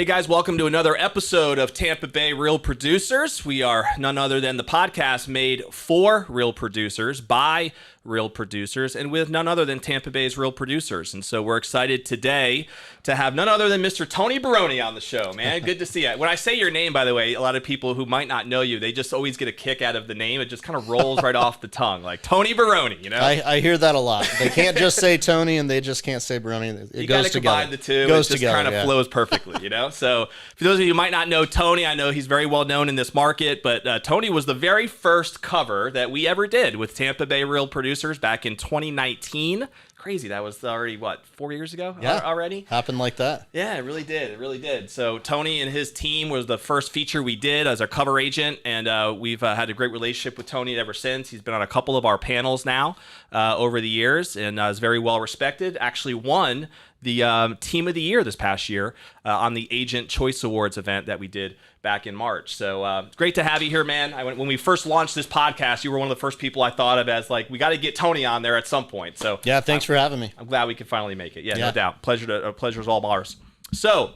guys, welcome to another episode of Tampa Bay Real Producers. We are none other than the podcast made for real producers, by real producers, and with none other than Tampa Bay's real producers. And so we're excited today to have none other than Mr. Tony Baroni on the show, man. Good to see you. When I say your name, by the way, a lot of people who might not know you, they just always get a kick out of the name. It just kind of rolls right off the tongue, like Tony Baroni, you know? I hear that a lot. They can't just say Tony and they just can't say Baroni. You got to combine the two. It just kind of flows perfectly, you know? So for those of you who might not know Tony, I know he's very well known in this market, but Tony was the very first cover that we ever did with Tampa Bay Real Producers back in 2019. Crazy. That was already, 4 years ago already? Happened like that. Yeah, it really did. It really did. So Tony and his team was the first feature we did as our cover agent, and we've had a great relationship with Tony ever since. He's been on a couple of our panels now over the years, and is very well respected. Actually won the Team of the Year this past year on the Agent Choice Awards event that we did back in March. So it's great to have you here, man. When we first launched this podcast, you were one of the first people I thought of as like, we got to get Tony on there at some point. So yeah, thanks for having me. I'm glad we could finally make it. Yeah, no doubt. Pleasure's all ours. So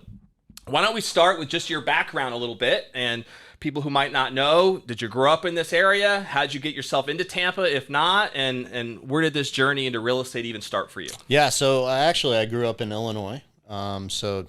why don't we start with just your background a little bit, and people who might not know, did you grow up in this area? How'd you get yourself into Tampa, if not? And where did this journey into real estate even start for you? Yeah, so I grew up in Illinois, so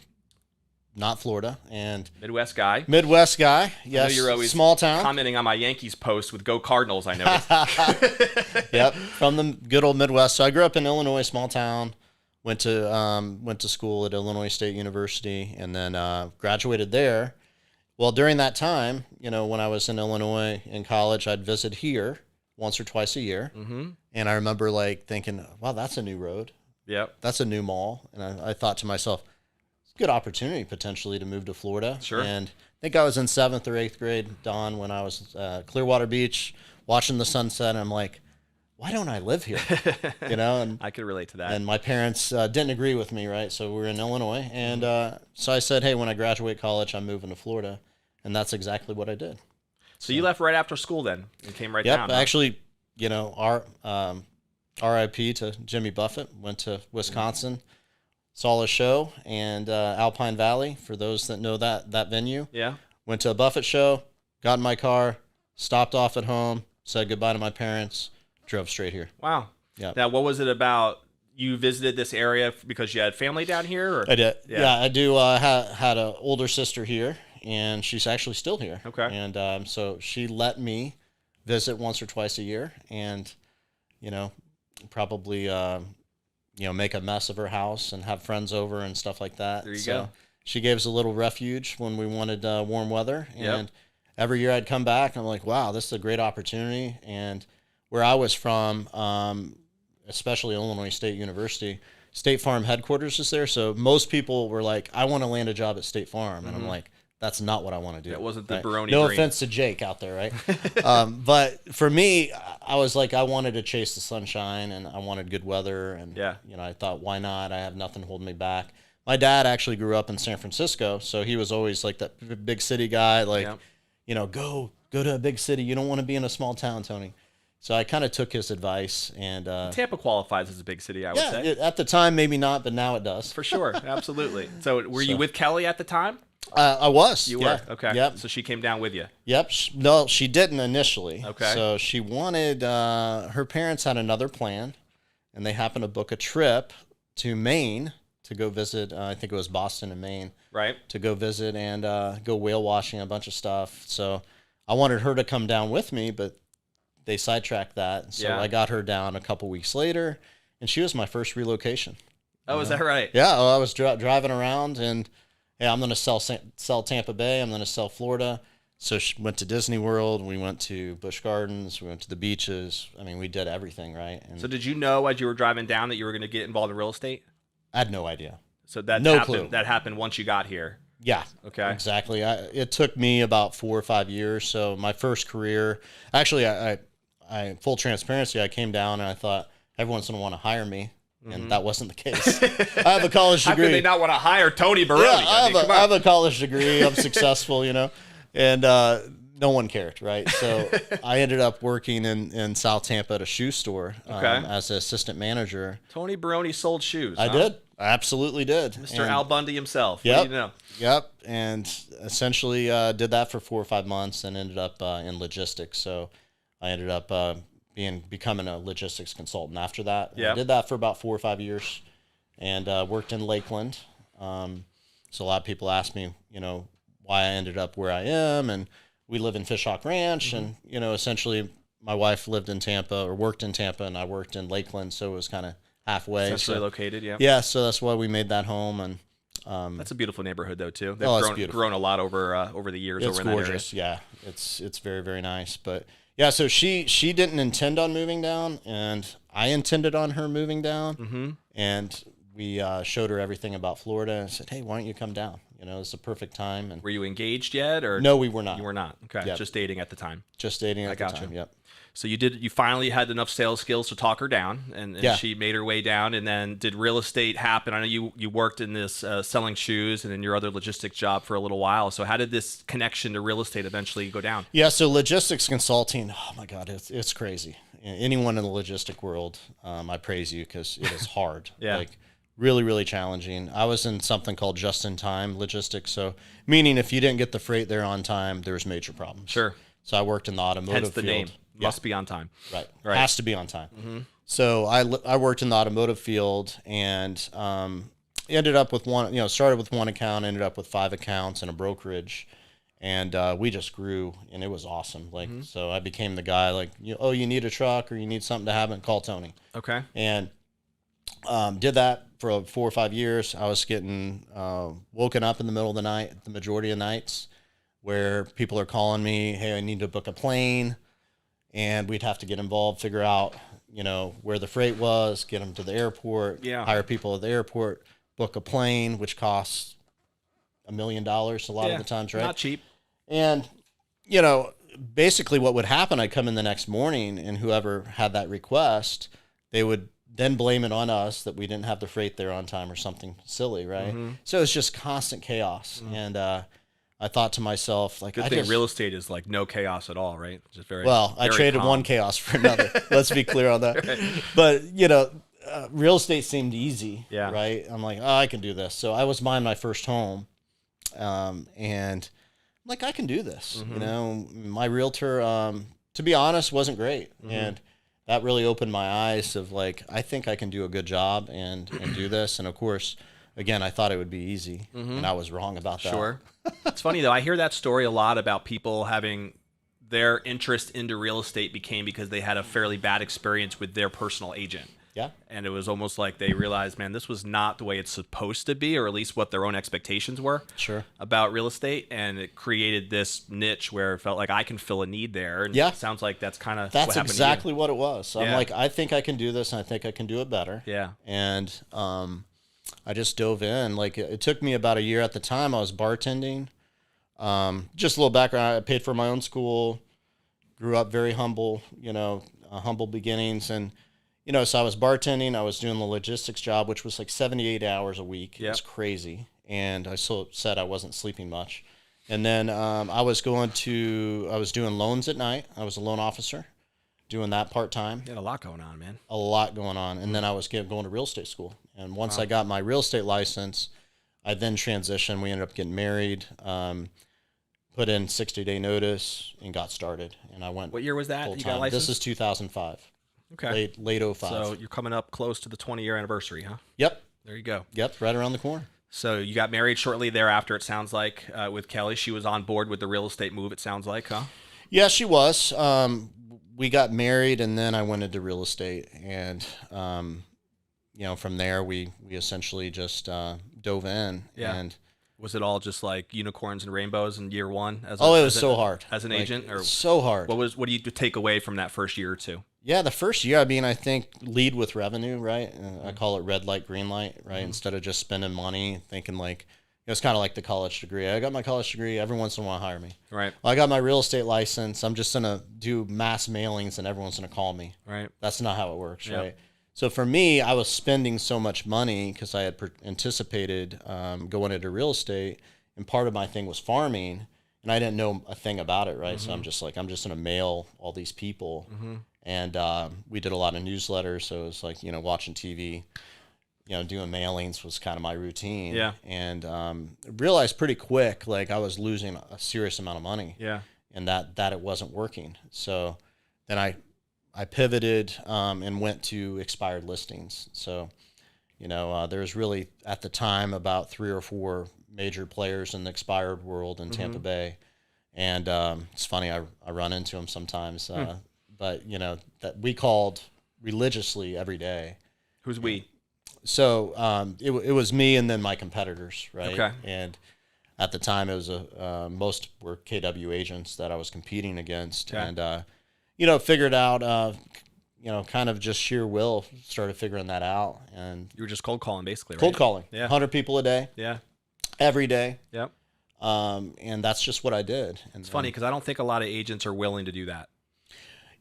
not Florida, and Midwest guy. Yes, I know you're always small town. Commenting on my Yankees post with Go Cardinals, I noticed. Yep, from the good old Midwest. So I grew up in Illinois, small town. Went to school at Illinois State University, and then graduated there. Well, during that time, when I was in Illinois in college, I'd visit here once or twice a year. Mm-hmm. And I remember thinking, wow, that's a new road. Yep. That's a new mall. And I thought to myself, it's a good opportunity potentially to move to Florida. Sure. And I think I was in 7th or 8th grade, Don, when I was Clearwater Beach watching the sunset. And I'm like, why don't I live here? And I could relate to that. And my parents didn't agree with me, right? So we're in Illinois. And so I said, hey, when I graduate college, I'm moving to Florida. And that's exactly what I did. So you left right after school then and came right down? Yep. Actually, our RIP to Jimmy Buffett, went to Wisconsin, saw a show, and Alpine Valley, for those that know that venue. Yeah. Went to a Buffett show, got in my car, stopped off at home, said goodbye to my parents, drove straight here. Wow. Yeah. Now, what was it about you visited this area because you had family down here? Or? I did. Yeah, I do. Had an older sister here, and she's actually still here. Okay. And so she let me visit once or twice a year, and probably make a mess of her house and have friends over and stuff like that. There you go. She gave us a little refuge when we wanted warm weather, and every year I'd come back and I'm like, wow, this is a great opportunity. And where I was from, especially Illinois State University, State Farm headquarters is there. So most people were like, I want to land a job at State Farm. And I'm like, that's not what I want to do. That wasn't the Baroni No dream. offense to Jake out there, right? But for me, I was like, I wanted to chase the sunshine, and I wanted good weather. And, I thought, why not? I have nothing holding me back. My dad actually grew up in San Francisco, so he was always like that big city guy, go to a big city. You don't want to be in a small town, Tony. So I kind of took his advice, and Tampa qualifies as a big city, I would say. At the time, maybe not, but now it does. For sure, absolutely. So were you with Kelly at the time? I was. You were? Okay. Yep. So she came down with you? Yep. No, she didn't initially. Okay. So she wanted, her parents had another plan, and they happened to book a trip to Maine to go visit, I think it was Boston and Maine. Right. To go visit and go whale washing, a bunch of stuff. So I wanted her to come down with me, but they sidetracked that. So I got her down a couple weeks later, and she was my first relocation. Oh, is that right? Yeah. Well, I was driving around, and I'm going to sell Tampa Bay. I'm going to sell Florida. So she went to Disney World. We went to Busch Gardens. We went to the beaches. I mean, we did everything, right? And so did you know as you were driving down that you were going to get involved in real estate? I had no idea. So that clue. That happened once you got here. Yeah. Okay. Exactly. It took me about 4 or 5 years. So my first career, actually, I full transparency, I came down and I thought everyone's going to want to hire me. And that wasn't the case. I have a college degree. How could they not want to hire Tony Baroni? Yeah, I have a college degree. I'm successful, and no one cared, right? So I ended up working in South Tampa at a shoe store as an assistant manager. Tony Baroni sold shoes. I did. I absolutely did. Mr. Al Bundy himself. Yep. What do you know? Yep. And essentially did that for 4 or 5 months and ended up in logistics. So I ended up becoming a logistics consultant after that. Yeah. I did that for about 4 or 5 years and worked in Lakeland. So a lot of people ask me, why I ended up where I am. And we live in Fishhawk Ranch. And, essentially my wife lived in Tampa or worked in Tampa and I worked in Lakeland. So it was kind of halfway. Essentially located, yeah. Yeah, so that's why we made that home. And that's a beautiful neighborhood, though, too. They've grown a lot over the years. It's over in gorgeous, that area. yeah. It's very, very nice. But yeah, so she didn't intend on moving down, and I intended on her moving down. And we showed her everything about Florida and said, hey, why don't you come down? It's the perfect time. And were you engaged yet, or no? We were not. You were not. Okay, yep. Just dating at the time. Just dating at the time. Yep. So you finally had enough sales skills to talk her down, and she made her way down. And then did real estate happen? I know you worked in this selling shoes and in your other logistics job for a little while. So how did this connection to real estate eventually go down? Yeah, so logistics consulting, oh my God, it's crazy. Anyone in the logistic world, I praise you because it is hard. Yeah. Like really, really challenging. I was in something called just-in-time logistics. So meaning if you didn't get the freight there on time, there was major problems. Sure. So I worked in the automotive Hence the field. name. Must be on time. Right. Has to be on time. So I worked in the automotive field and ended up with started with one account, ended up with 5 accounts and a brokerage. And we just grew, and it was awesome. So I became the guy you need a truck or you need something to happen, call Tony. Okay. And did that for 4 or 5 years. I was getting woken up in the middle of the night, the majority of nights, where people are calling me, hey, I need to book a plane. And we'd have to get involved, figure out, where the freight was, get them to the airport, hire people at the airport, book a plane, which costs $1 million a lot of the times, right? Not cheap. And, basically what would happen, I'd come in the next morning and whoever had that request, they would then blame it on us that we didn't have the freight there on time or something silly, right? So it's just constant chaos. And I thought to myself, good thing real estate is no chaos at all, right? Just very I traded calm. one chaos for another. Let's be clear on that. Right. But real estate seemed easy, yeah. Right? I'm like, oh, I can do this. So I was buying my first home, and I'm like, I can do this. My realtor, to be honest, wasn't great, and that really opened my eyes of I think I can do a good job and do this. And of course, again, I thought it would be easy, and I was wrong about that. Sure. It's funny, though. I hear that story a lot about people having their interest into real estate became because they had a fairly bad experience with their personal agent. Yeah. And it was almost like they realized, man, this was not the way it's supposed to be, or at least what their own expectations were about real estate. And it created this niche where it felt like I can fill a need there. And it sounds like that's kind of that's exactly what it was. So yeah. I'm like, I think I can do this, and I think I can do it better. Yeah. And I just dove in. It took me about a year at the time. I was bartending. Just a little background. I paid for my own school, grew up very humble, humble beginnings. And, so I was bartending. I was doing the logistics job, which was 78 hours a week. It was crazy. And I still said I wasn't sleeping much. And then I was doing loans at night. I was a loan officer, doing that part-time. You had a lot going on, man. A lot going on. And then I was going to real estate school. And once I got my real estate license, I then transitioned. We ended up getting married, put in 60-day notice, and got started. And I went. What year was that? Full-time. You got licensed? This is 2005. Okay. Late 05. So you're coming up close to the 20-year anniversary, huh? Yep. There you go. Yep, right around the corner. So you got married shortly thereafter, it sounds like, with Kelly. She was on board with the real estate move, it sounds like, huh? Yeah, she was. We got married, and then I went into real estate. And, from there, we essentially just dove in. Yeah. And was it all just like unicorns and rainbows in year one? It was so hard. As an agent? Or so hard. What do you take away from that first year or two? Yeah, the first year, I think lead with revenue, right? I call it red light, green light, right? Instead of just spending money, thinking it's kind of like the college degree. I got my college degree. Everyone's going to want to hire me. Right. Well, I got my real estate license. I'm just going to do mass mailings and everyone's going to call me. Right. That's not how it works, right? So for me, I was spending so much money because I had anticipated going into real estate, and part of my thing was farming, and I didn't know a thing about it, right? So I'm just going to mail all these people. And we did a lot of newsletters, so it was watching TV. doing mailings was kind of my routine. Yeah. And realized pretty quick, like I was losing a serious amount of money. Yeah. And that it wasn't working. So then I pivoted and went to expired listings. So, there's really at the time about 3 or 4 major players in the expired world in Tampa Bay. And it's funny, I run into them sometimes. But, that we called religiously every day. Who's we? So it was me and then my competitors, right? Okay. And at the time, it was most were KW agents that I was competing against. Okay. And, figured out, kind of just sheer will, started figuring that out. And You were just cold calling, basically, right? cold calling, Yeah. 100 people a day, Yeah. every day. Yep. And that's just what I did. And It's funny because I don't think a lot of agents are willing to do that.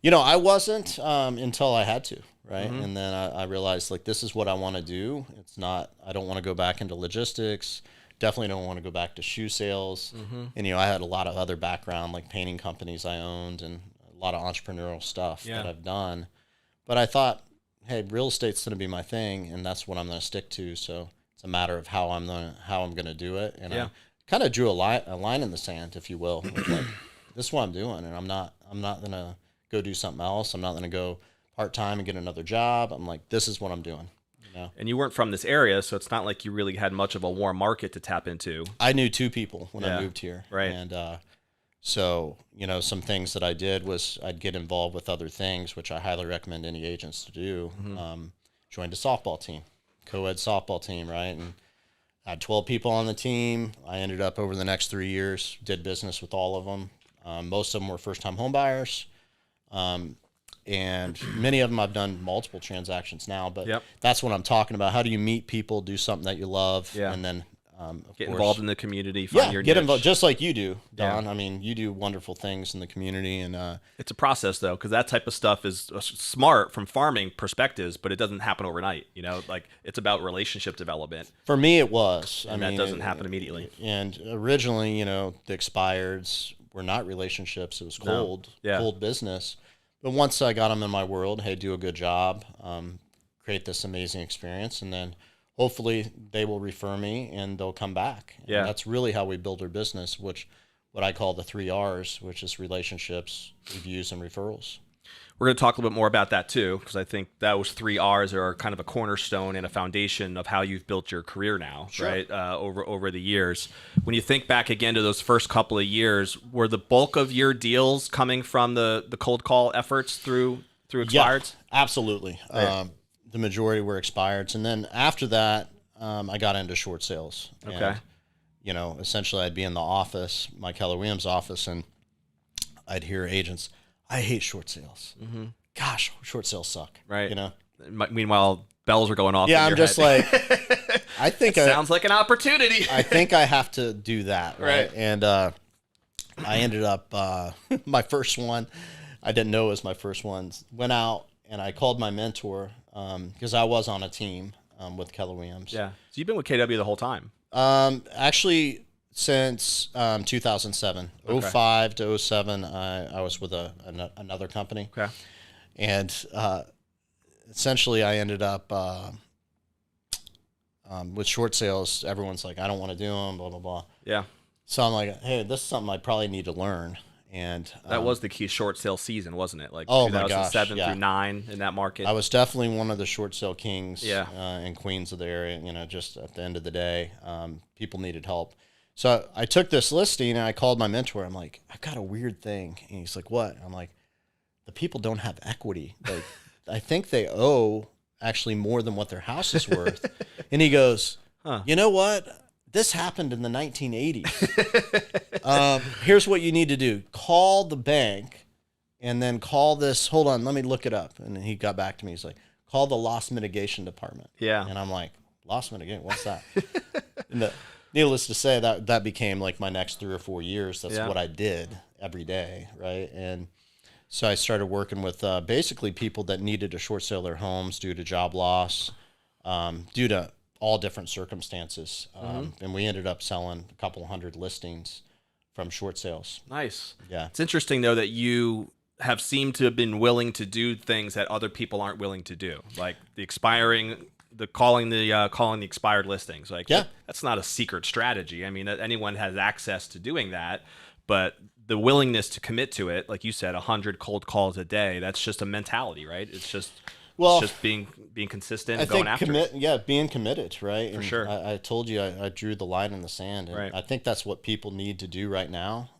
I wasn't until I had to, right? And then I realized, like, this is what I want to do. It's not, I don't want to go back into logistics. Definitely don't want to go back to shoe sales. And, I had a lot of other background, like painting companies I owned and a lot of entrepreneurial stuff that I've done. But I thought, hey, real estate's going to be my thing, and that's what I'm going to stick to. So it's a matter of how I'm going to do it. And I kind of drew a line in the sand, if you will. Like, this is what I'm doing, and I'm not going to go do something else. I'm not going to go part-time and get another job. I'm like, this is what I'm doing. And you weren't from this area, so it's not like you really had much of a warm market to tap into. I knew 2 people when I moved here. Right. And so, some things that I did was I'd get involved with other things, which I highly recommend any agents to do. Joined a softball team, co-ed softball team, right? And I had 12 people on the team. I ended up over the next 3 years, did business with all of them. Most of them were first-time home buyers. And many of them I've done multiple transactions now, but that's what I'm talking about. How do you meet people, do something that you love, and then get involved in the community, find your get niche. Involved, just like you do, Don. I mean, you do wonderful things in the community, and it's a process though, because that type of stuff is smart from farming perspectives, but it doesn't happen overnight. Like it's about relationship development. For me, it was, and that doesn't happen immediately. And originally, the expireds were not relationships; it was cold business. But once I got them in my world, hey, do a good job, create this amazing experience, and then hopefully they will refer me and they'll come back. Yeah. And that's really how we build our business, what I call the 3 R's, which is relationships, reviews, and referrals. We're going to talk a little bit more about that too, because I think those 3 R's are kind of a cornerstone and a foundation of how you've built your career now, right? Over the years. When you think back again to those first couple of years, were the bulk of your deals coming from the cold call efforts through expireds? Yeah, absolutely. Yeah. The majority were expireds, and then after that, I got into short sales. Okay. And, essentially, I'd be in the office, my Keller Williams office, and I'd hear agents, I hate short sales. Gosh, short sales suck. Right. Meanwhile, bells are going off. Yeah, in I'm your just head. like, I think sounds like an opportunity. I think I have to do that. Right. And I ended up, my first one, I didn't know it was my first one, went out and I called my mentor because I was on a team with Keller Williams. Yeah. So you've been with KW the whole time? Actually, since 2007, Okay. 05 to 07, I was with another company. Okay. And essentially, I ended up with short sales. Everyone's like, I don't want to do them, blah, blah, blah. Yeah. So I'm like, hey, this is something I probably need to learn. And that was the key short sale season, wasn't it? Like oh my 2007 gosh, through 9 in that market. I was definitely one of the short sale kings Yeah. And queens of the area. Just at the end of the day, people needed help. So I took this listing and I called my mentor. I'm like, I've got a weird thing. And he's like, what? I'm like, the people don't have equity. Like, I think they owe actually more than what their house is worth. And he goes, you know what? This happened in the 1980s. Here's what you need to do. Call the bank and then call this. Hold on, let me look it up. And he got back to me. He's like, call the loss mitigation department. Yeah. And I'm like, loss mitigation? What's that? And needless to say, that became like my next 3 or 4 years. That's what I did every day, right? And so I started working with basically people that needed to short sale their homes due to job loss, due to all different circumstances. And we ended up selling a couple hundred listings from short sales. Nice. Yeah. It's interesting, though, that you have seemed to have been willing to do things that other people aren't willing to do, like the expiring the calling the expired listings. Like, yeah, that's not a secret strategy. I mean, anyone has access to doing that, but the willingness to commit to it, like you said, 100 cold calls a day, that's just a mentality, right? It's just being consistent and going after it. Being committed, right? For and sure. I told you I drew the line in the sand, and right. I think that's what people need to do right now.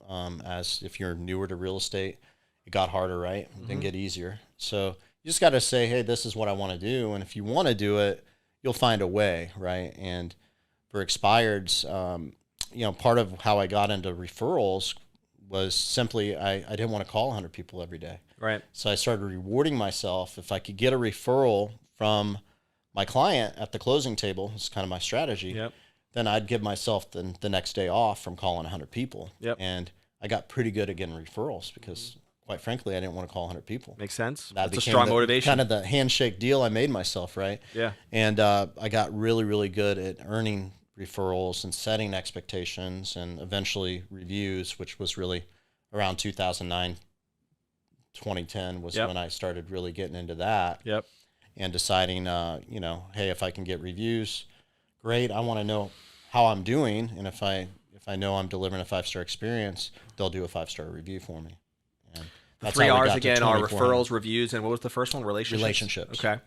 As if you're newer to real estate, it got harder, right? It didn't get easier. So you just got to say, hey, this is what I want to do, and if you want to do it, you'll find a way, right? And for expireds, part of how I got into referrals was simply I didn't want to call 100 people every day. Right. So I started rewarding myself. If I could get a referral from my client at the closing table, it's kind of my strategy, yep. then I'd give myself the next day off from calling 100 people. Yep. And I got pretty good at getting referrals because, quite frankly, I didn't want to call 100 people. Makes sense. That That's a strong motivation. Kind of the handshake deal I made myself, right? Yeah. And I got really, really good at earning referrals and setting expectations and eventually reviews, which was really around 2009, 2010 was when I started really getting into that. Yep. And deciding, hey, if I can get reviews, great. I want to know how I'm doing, and if I know I'm delivering a 5-star experience, they'll do a 5-star review for me. And the 3 R's again are referrals, reviews, and what was the first one? Relationships. Okay.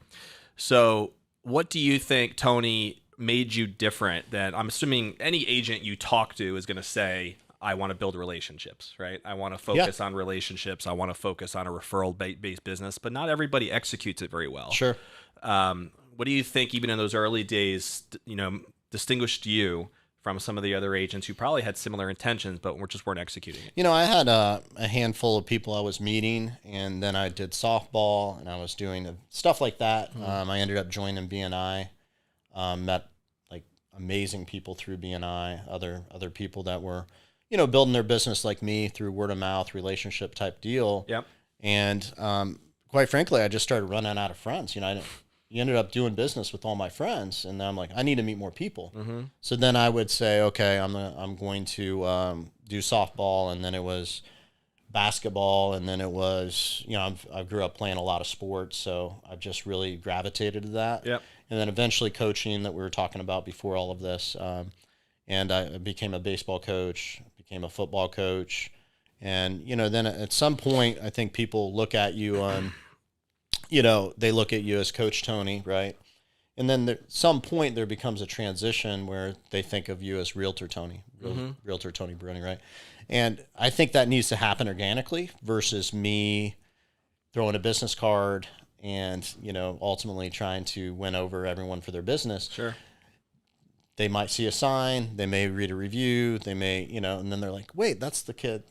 So, what do you think, Tony, made you different than, I'm assuming any agent you talk to is going to say, I want to build relationships, right? I want to focus on relationships. I want to focus on a referral-based business, but not everybody executes it very well. Sure. What do you think, even in those early days, distinguished you from some of the other agents who probably had similar intentions, but weren't executing it? I had a handful of people I was meeting, and then I did softball, and I was doing stuff like that. I ended up joining BNI, met like amazing people through BNI, other people that were building their business like me through word of mouth, relationship type deal. Yep. And quite frankly, I just started running out of friends. You ended up doing business with all my friends, and then I'm like, I need to meet more people. Mm-hmm. So then I would say, okay, I'm going to do softball, and then it was basketball, and then it was I grew up playing a lot of sports, so I've just really gravitated to that. Yep. And then eventually coaching that we were talking about before all of this, and I became a baseball coach. Became a football coach, and then at some point I think people look at you on, they look at you as Coach Tony, right? And then at some point there becomes a transition where they think of you as Realtor Tony, Realtor Tony Baroni, right? And I think that needs to happen organically versus me throwing a business card and ultimately trying to win over everyone for their business. Sure. They might see a sign, they may read a review, they may, and then they're like, wait, that's the kid,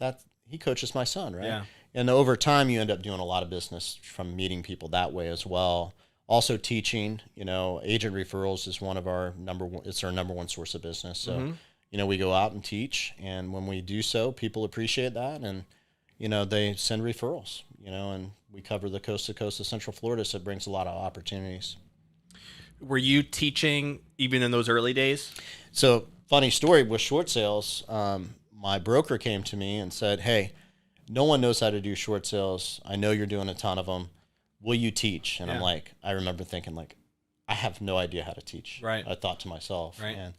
he coaches my son, right? Yeah. And over time, you end up doing a lot of business from meeting people that way as well. Also teaching, agent referrals is one of our number one source of business. So, we go out and teach, and when we do so, people appreciate that, and, they send referrals, and we cover the coast to coast of Central Florida, so it brings a lot of opportunities. Were you teaching even in those early days? So, funny story with short sales, my broker came to me and said, hey, no one knows how to do short sales. I know you're doing a ton of them. Will you teach? And I'm like, I remember thinking I have no idea how to teach. Right. I thought to myself. Right. And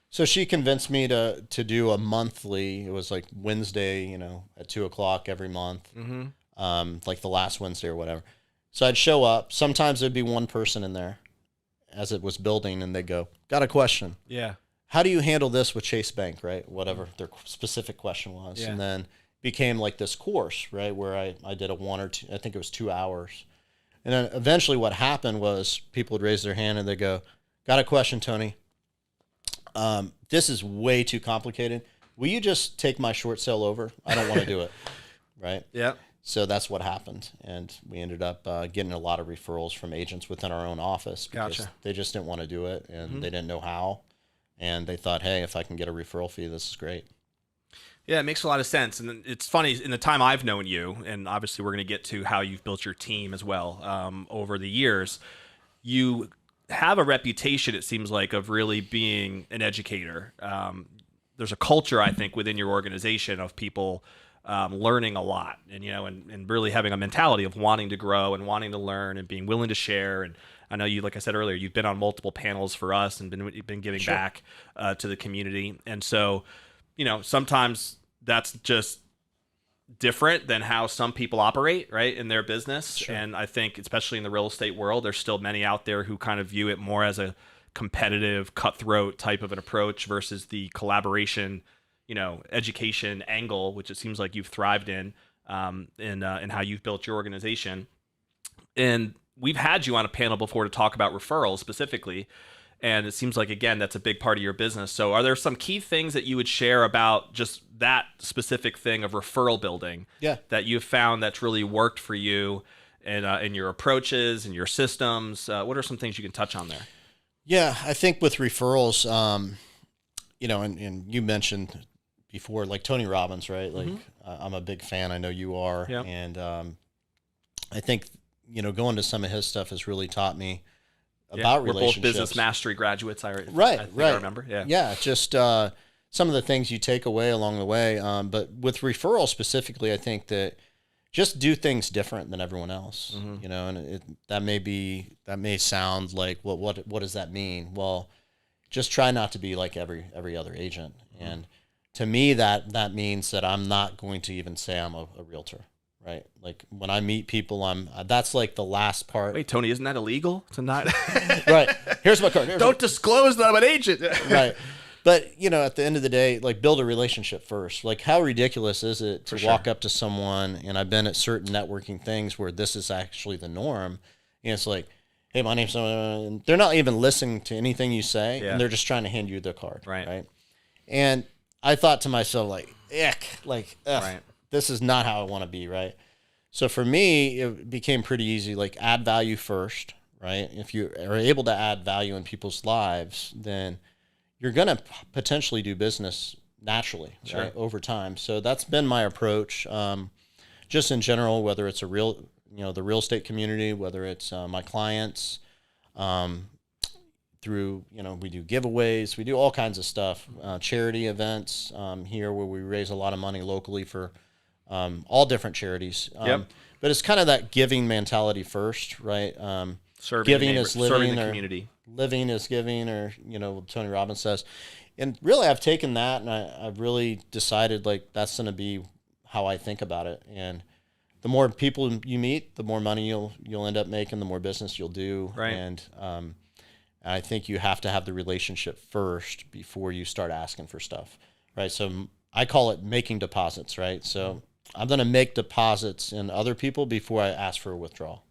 so she convinced me to do a monthly, it was like Wednesday, at 2:00 every month, like the last Wednesday or whatever. So I'd show up. Sometimes there'd be one person in there as it was building, and they'd go, got a question. Yeah. How do you handle this with Chase Bank, right? Whatever their specific question was. Yeah. And then became like this course, right, where I did a 1 or 2, I think it was 2 hours. And then eventually what happened was people would raise their hand and they go, got a question, Tony. This is way too complicated. Will you just take my short sale over? I don't want to do it. Right? Yeah. So that's what happened. And we ended up getting a lot of referrals from agents within our own office because they just didn't want to do it, and they didn't know how. And they thought, hey, if I can get a referral fee, this is great. Yeah, it makes a lot of sense. And it's funny, in the time I've known you, and obviously we're going to get to how you've built your team as well over the years, you have a reputation, it seems like, of really being an educator. There's a culture, I think, within your organization of people learning a lot, and and really having a mentality of wanting to grow and wanting to learn and being willing to share. And I know you, like I said earlier, you've been on multiple panels for us and been giving back to the community. And so, sometimes that's just different than how some people operate, right, in their business. Sure. And I think, especially in the real estate world, there's still many out there who kind of view it more as a competitive, cutthroat type of an approach versus the collaboration, education angle, which it seems like you've thrived in how you've built your organization. And we've had you on a panel before to talk about referrals specifically. And it seems like, again, that's a big part of your business. So are there some key things that you would share about just that specific thing of referral building that you've found that's really worked for you and in your approaches and your systems? What are some things you can touch on there? Yeah, I think with referrals, and you mentioned before, like Tony Robbins, right? Like I'm a big fan. I know you are. Yep. And I think, going to some of his stuff has really taught me about relationships. We're both business mastery graduates. I remember. Yeah. Just some of the things you take away along the way. But with referrals specifically, I think that just do things different than everyone else. And that may sound like, well, what does that mean? Well, just try not to be like every other agent. And to me, that means that I'm not going to even say I'm a realtor. Right. Like when I meet people, that's like the last part. Wait, Tony, isn't that illegal to not? Right. Here's my card. Don't disclose that I'm an agent. Right. But, at the end of the day, like build a relationship first. Like how ridiculous is it to walk up to someone, and I've been at certain networking things where this is actually the norm. And it's like, hey, my name's someone, and they're not even listening to anything you say, and they're just trying to hand you their card. Right. And I thought to myself, like, ugh, this is not how I want to be, right? So for me, it became pretty easy, like add value first, right? If you are able to add value in people's lives, then you're going to potentially do business naturally, right, over time. So that's been my approach, just in general, whether it's the real estate community, whether it's my clients, through, we do giveaways, we do all kinds of stuff, charity events here where we raise a lot of money locally for all different charities. But it's kind of that giving mentality first, right? Giving is living, serving the community. Living is giving, or, Tony Robbins says. And really, I've taken that and I've really decided like that's going to be how I think about it. And the more people you meet, the more money you'll end up making, the more business you'll do. Right. And I think you have to have the relationship first before you start asking for stuff, right? So I call it making deposits, right? So I'm going to make deposits in other people before I ask for a withdrawal.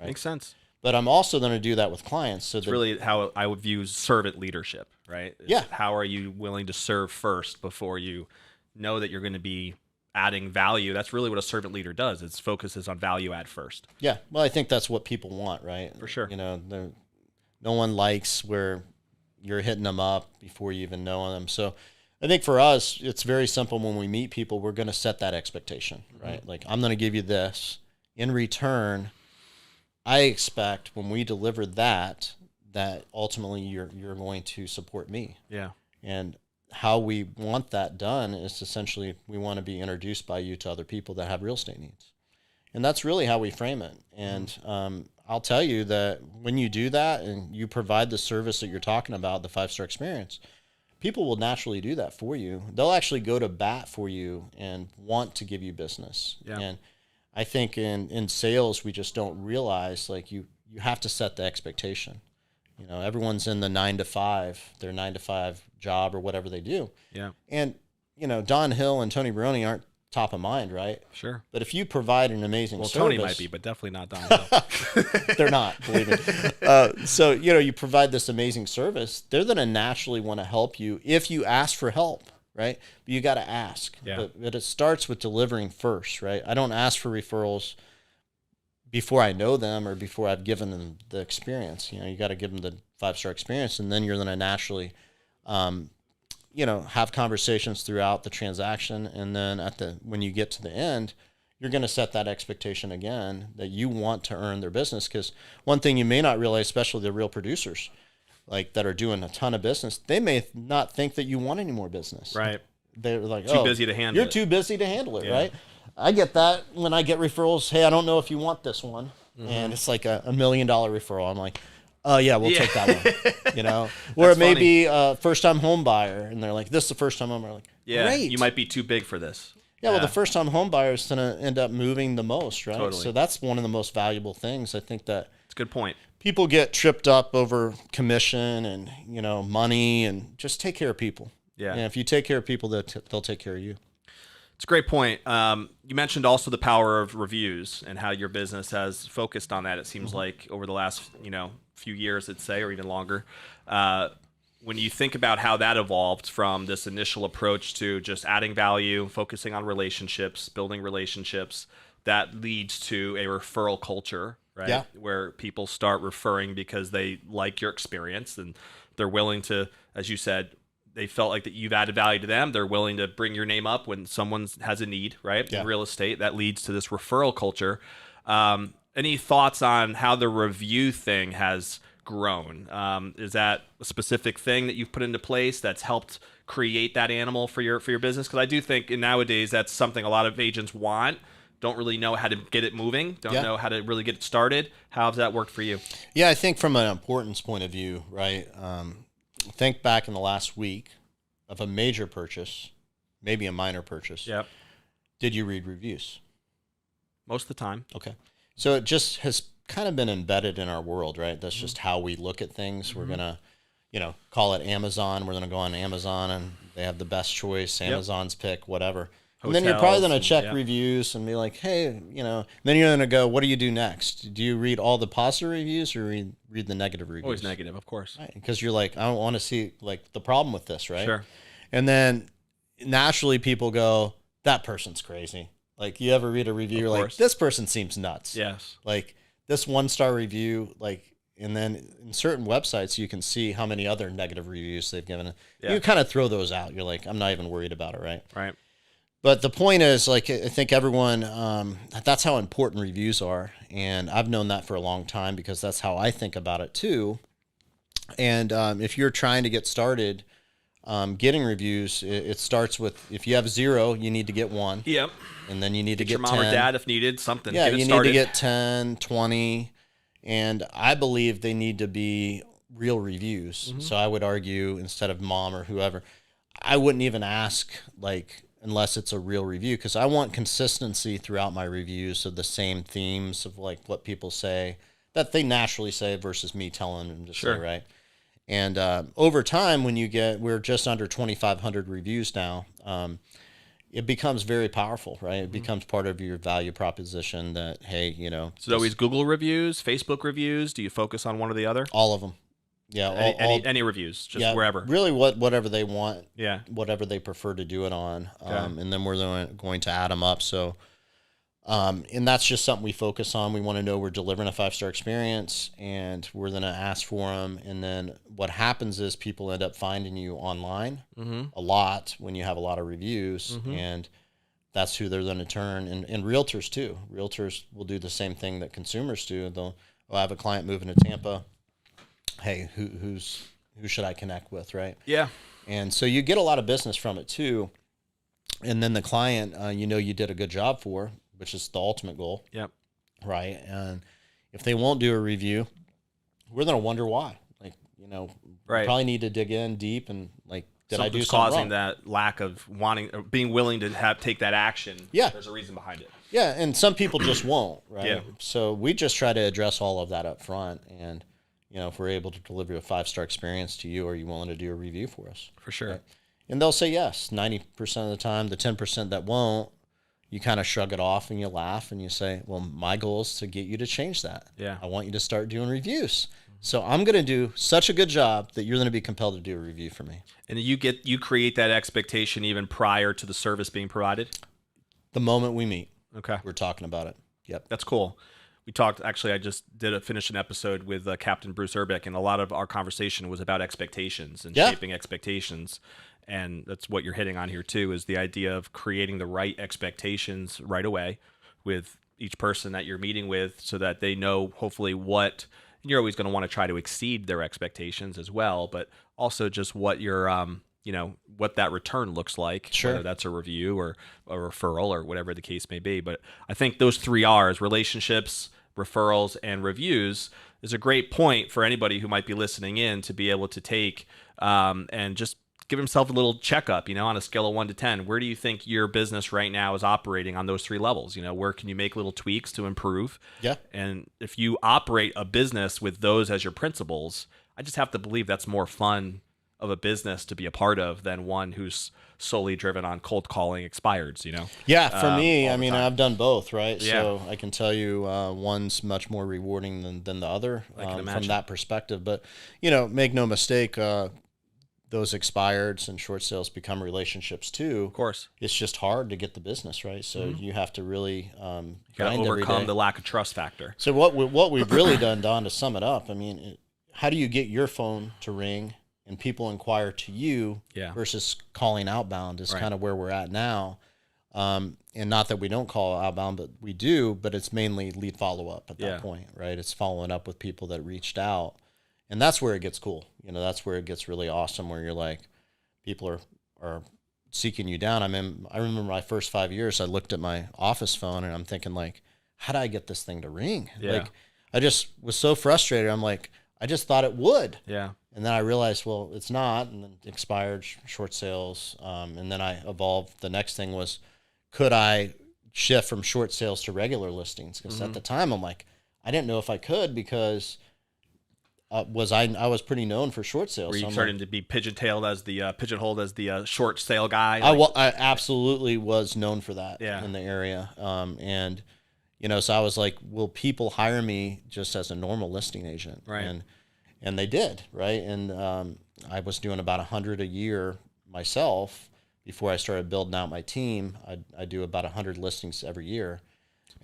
Right? Makes sense. But I'm also going to do that with clients. So it's really how I would view servant leadership, right? How are you willing to serve first before you know that you're going to be adding value? That's really what a servant leader does. Its focuses on value add first. Yeah. Well, I think that's what people want, right? For sure. No one likes where you're hitting them up before you even know them. So I think for us, it's very simple. When we meet people, we're going to set that expectation, right? Like, I'm going to give you this. In return, I expect when we deliver that ultimately you're going to support me. Yeah. And how we want that done is essentially we want to be introduced by you to other people that have real estate needs. And that's really how we frame it. And I'll tell you that when you do that and you provide the service that you're talking about, the 5-star experience, people will naturally do that for you. They'll actually go to bat for you and want to give you business. Yeah. And I think in sales, we just don't realize, like, you have to set the expectation. Everyone's in the 9 to 5, their 9 to 5 job or whatever they do. Yeah. And, Don Hill and Tony Baroni aren't top of mind, right? Sure. But if you provide an amazing service. Tony might be, but definitely not Don Hill. They're not, believe me. So, you provide this amazing service, they're going to naturally want to help you if you ask for help, right? But you got to ask. Yeah. But it starts with delivering first, right? I don't ask for referrals before I know them or before I've given them the experience. You got to give them the 5-star experience, and then you're going to naturally have conversations throughout the transaction. And then when you get to the end, you're going to set that expectation again that you want to earn their business. Because one thing you may not realize, especially the real producers, like that are doing a ton of business, they may not think that you want any more business. Right. They're like, too busy to handle you're it. too busy to handle it, right? I get that when I get referrals. Hey, I don't know if you want this one. And it's like a $1 million referral. I'm like, oh yeah, we'll take that one. You know, or it may be a first-time home buyer, and they're like, "This is the first time home buyer." Like, great. You might be too big for this. Yeah, well, the first-time home buyer is going to end up moving the most, right? Totally. So that's one of the most valuable things. I think that it's a good point. People get tripped up over commission and money, and just take care of people. Yeah, and if you take care of people, they'll take care of you. It's a great point. You mentioned also the power of reviews and how your business has focused on that. It seems like over the last few years, I'd say, or even longer. When you think about how that evolved from this initial approach to just adding value, focusing on relationships, building relationships, that leads to a referral culture, right? Yeah. Where people start referring because they like your experience and they're willing to, as you said, they felt like that you've added value to them. They're willing to bring your name up when someone has a need, right? Yeah. In real estate, that leads to this referral culture. Any thoughts on how the review thing has grown? Is that a specific thing that you've put into place that's helped create that animal for your business? Because I do think nowadays that's something a lot of agents want. Don't really know how to get it moving. Don't know how to really get it started. How has that worked for you? Yeah, I think from an importance point of view, right? Think back in the last week of a major purchase, maybe a minor purchase. Yep. Did you read reviews? Most of the time. Okay. So it just has kind of been embedded in our world, right? That's just how we look at things. We're going to, call it Amazon. We're going to go on Amazon and they have the best choice, Amazon's pick, whatever. And then you're probably going to check reviews and be like, hey, then you're going to go, what do you do next? Do you read all the positive reviews or read the negative reviews? Always negative, of course. Right. Because you're like, I don't want to see the problem with this, right? Sure. And then naturally people go, that person's crazy. Like you ever read a review, you're like, this person seems nuts. Yes. Like this 1-star review, and then in certain websites, you can see how many other negative reviews they've given. Yeah. You kind of throw those out. You're like, I'm not even worried about it, right? Right. But the point is, I think everyone, that's how important reviews are. And I've known that for a long time because that's how I think about it too. And if you're trying to get started getting reviews, it starts with, if you have 0, you need to get 1. Yep. And then you need to get your mom 10. or dad if needed, something. Yeah, get it you started. need to get 10, 20. And I believe they need to be real reviews. Mm-hmm. So I would argue, instead of mom or whoever, I wouldn't even ask, unless it's a real review, because I want consistency throughout my reviews of the same themes of what people say that they naturally say versus me telling them to say, right? And over time, when we're just under 2,500 reviews now, it becomes very powerful, right? It becomes part of your value proposition that, hey, So it's always Google reviews, Facebook reviews. Do you focus on one or the other? All of them. Yeah, any reviews, just wherever. Really, whatever they want. Yeah, whatever they prefer to do it on, and then we're going to add them up. So, and that's just something we focus on. We want to know we're delivering a 5-star experience, and we're going to ask for them. And then what happens is people end up finding you online a lot when you have a lot of reviews, and that's who they're going to turn. And realtors too. Realtors will do the same thing that consumers do. They'll have a client moving to Tampa. Hey, who should I connect with, right? Yeah. And so you get a lot of business from it too. And then the client, you did a good job for, which is the ultimate goal. Yep. Right. And if they won't do a review, we're going to wonder why. Right. We probably need to dig in deep and did I do something causing wrong? that lack of wanting or being willing to take that action? Yeah. There's a reason behind it. Yeah. And some people just won't, right? Yeah. So we just try to address all of that up front. And, if we're able to deliver a 5-star experience to you, are you willing to do a review for us? For sure. Right? And they'll say yes 90% of the time. The 10% that won't, you kind of shrug it off and you laugh and you say, well, my goal is to get you to change that. Yeah. I want you to start doing reviews. So I'm going to do such a good job that you're going to be compelled to do a review for me. And you create that expectation even prior to the service being provided? The moment we meet. Okay. We're talking about it. Yep. That's cool. We talked, actually, I just finished an episode with Captain Bruce Urbick, and a lot of our conversation was about expectations and shaping expectations. And that's what you're hitting on here too, is the idea of creating the right expectations right away with each person that you're meeting with, so that they know hopefully what, and you're always going to want to try to exceed their expectations as well, but also just what your what that return looks like, Sure. whether that's a review or a referral or whatever the case may be. But I think those 3 R's, relationships, referrals, and reviews, is a great point for anybody who might be listening in to be able to take and just give himself a little checkup, on a scale of 1 to 10. Where do you think your business right now is operating on those 3 levels? Where can you make little tweaks to improve? Yeah. And if you operate a business with those as your principles, I just have to believe that's more fun of a business to be a part of than one who's solely driven on cold calling expireds, Yeah, for me, all the time. I've done both, right? Yeah. So I can tell you one's much more rewarding than the other from that perspective. But, make no mistake, those expireds and short sales become relationships too. Of course. It's just hard to get the business, right? So you have to really you got to overcome the lack of trust factor. So what we've really done, Don, to sum it up, how do you get your phone to ring and people inquire to you versus calling outbound is kind of where we're at now. And not that we don't call outbound, but we do, but it's mainly lead follow-up at that point, right? It's following up with people that reached out. And that's where it gets cool. That's where it gets really awesome, where you're like, people are seeking you down. I remember my first 5 years, I looked at my office phone and I'm thinking like, how do I get this thing to ring? Yeah. Like, I just was so frustrated. I'm like, I just thought it would. Yeah. And then I realized, well, it's not. And then expired, short sales. And then I evolved. The next thing was, could I shift from short sales to regular listings? Because at the time, I'm like, I didn't know if I could because I was pretty known for short sales. Were you so starting to be pigeonholed as the short sale guy? I absolutely was known for that Yeah. in the area. And so I was like, will people hire me just as a normal listing agent? Right. And they did, right? And I was doing about 100 a year myself before I started building out my team. I do about 100 listings every year.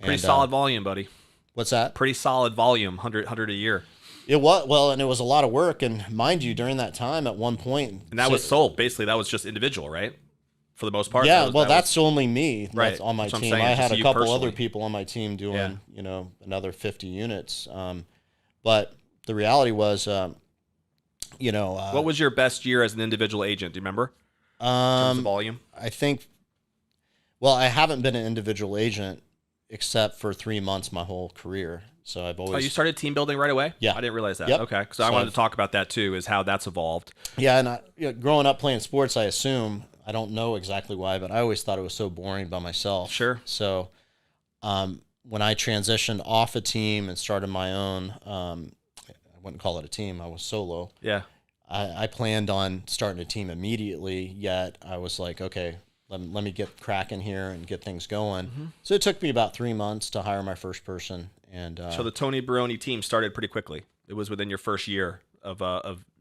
Pretty solid volume, buddy. What's that? Pretty solid volume, 100 a year. It was, well, and it was a lot of work. And mind you, during that time, at one point, and that was sold. Basically, that was just individual, right? For the most part. Yeah, that's only me on my team. I had a couple other people on my team doing, another 50 units. But the reality was, what was your best year as an individual agent? Do you remember? In terms of volume? I think, I haven't been an individual agent except for 3 months my whole career. So I've always. Oh, you started team building right away? Yeah. I didn't realize that. Yep. Okay. So I wanted to talk about that too, is how that's evolved. Yeah. And growing up playing sports, I assume, I don't know exactly why, but I always thought it was so boring by myself. Sure. So when I transitioned off a team and started my own, I wouldn't call it a team, I was solo. Yeah. I planned on starting a team immediately, yet I was like, okay, let me get cracking here and get things going. Mm-hmm. So it took me about 3 months to hire my first person. And so the Tony Baroni team started pretty quickly. It was within your first year of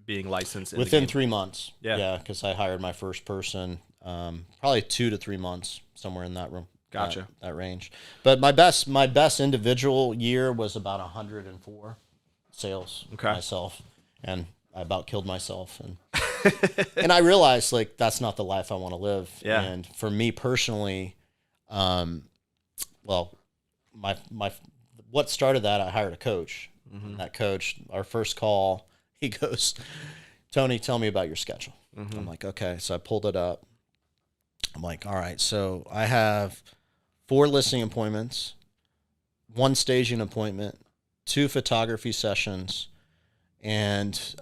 being licensed. Within 3 months. Yeah. Because I hired my first person, probably 2 to 3 months, somewhere in that room. Gotcha. That range. But my best individual year was about 104 sales myself, and I about killed myself. And and I realized like that's not the life I want to live. Yeah. And for me personally, what started that, I hired a coach. Mm-hmm. And that coach, our first call, he goes, Tony, tell me about your schedule. Mm-hmm. I'm like, okay. So I pulled it up. I'm like, all right, so I have 4 listing appointments, 1 staging appointment, 2 photography sessions, and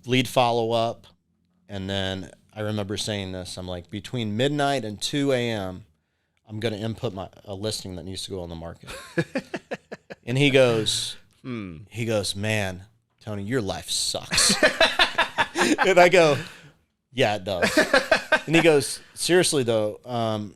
lead follow-up. And then I remember saying this, I'm like, between midnight and 2 a.m., I'm going to input a listing that needs to go on the market. And he goes, man, Tony, your life sucks. And I go, yeah, it does. And he goes, seriously though,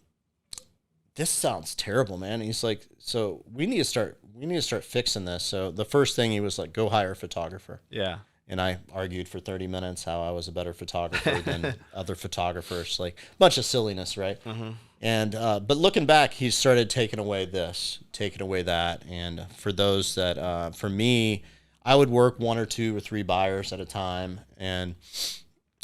this sounds terrible, man. And he's like, so we need to start fixing this. So the first thing he was like, go hire a photographer. Yeah. And I argued for 30 minutes how I was a better photographer than other photographers, like a bunch of silliness, right? Mm-hmm. And but looking back, he started taking away that. And for those that, for me, I would work 1 or 2 or 3 buyers at a time, and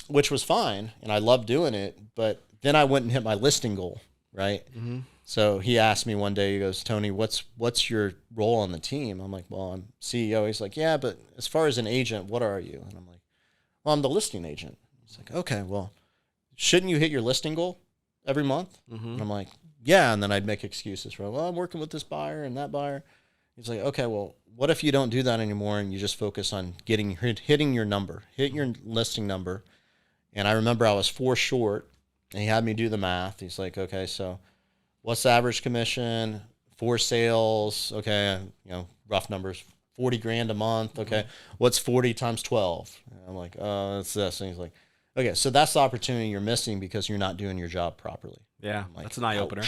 which was fine, and I loved doing it. But then I went and hit my listing goal, right? Mm-hmm. So he asked me one day, he goes, Tony, what's your role on the team? I'm like, well, I'm CEO. He's like, yeah, but as far as an agent, what are you? And I'm like, well, I'm the listing agent. He's like, okay, well, shouldn't you hit your listing goal every month? And I'm like, yeah. And then I'd make excuses for, well, I'm working with this buyer and that buyer. He's like, okay, well, what if you don't do that anymore and you just focus on hitting your number, hit your listing number? And I remember I was 4 short, and he had me do the math. He's like, okay, so what's the average commission? 4 sales, okay, rough numbers, 40 grand a month, okay. What's 40 times 12? And I'm like, oh, that's this. And he's like, okay, so that's the opportunity you're missing because you're not doing your job properly. Yeah, like, that's an eye-opener.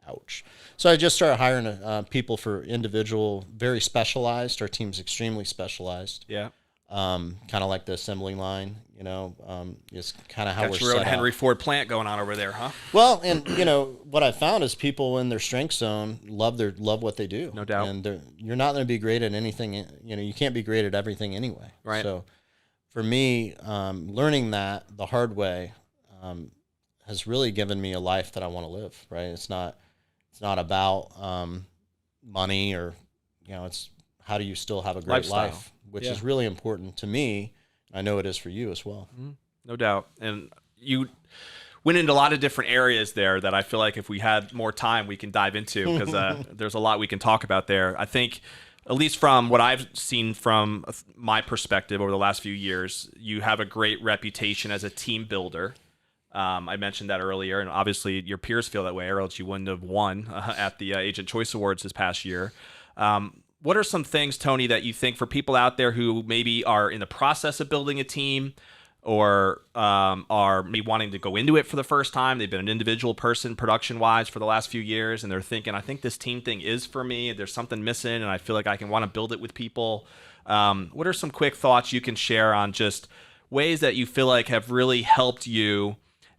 Ouch. So I just started hiring people for individual, very specialized. Our team's extremely specialized. Yeah. Kind of like the assembly line, is kind of how we're set up. Got your own Henry Ford plant going on over there, huh? Well, and what I found is people in their strength zone love what they do. No doubt. And you're not going to be great at anything. You can't be great at everything anyway. Right. So for me, learning that the hard way has really given me a life that I want to live. Right. It's not about money or it's how do you still have a great life, which is really important to me. I know it is for you as well. No doubt. And you went into a lot of different areas there that I feel like if we had more time, we can dive into because there's a lot we can talk about there. I think, at least from what I've seen from my perspective over the last few years, you have a great reputation as a team builder. I mentioned that earlier, and obviously your peers feel that way, or else you wouldn't have won at the Agent Choice Awards this past year. What are some things, Tony, that you think for people out there who maybe are in the process of building a team or are maybe wanting to go into it for the first time? They've been an individual person production-wise for the last few years, and they're thinking, I think this team thing is for me. There's something missing, and I feel like I can want to build it with people. What are some quick thoughts you can share on just ways that you feel like have really helped you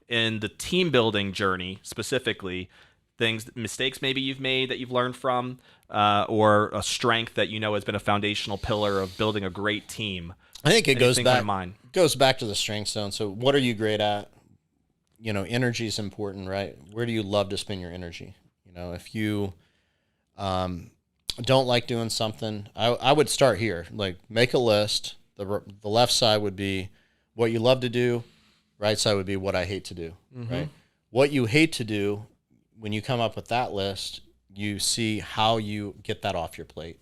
in the team building journey, specifically mistakes maybe you've made that you've learned from, or a strength that has been a foundational pillar of building a great team? I think it goes back to the strength zone. So what are you great at? Energy is important, right? Where do you love to spend your energy? If you don't like doing something, I would start here. Like, make a list. The left side would be what you love to do. Right side would be what I hate to do, right? What you hate to do, when you come up with that list, you see how you get that off your plate.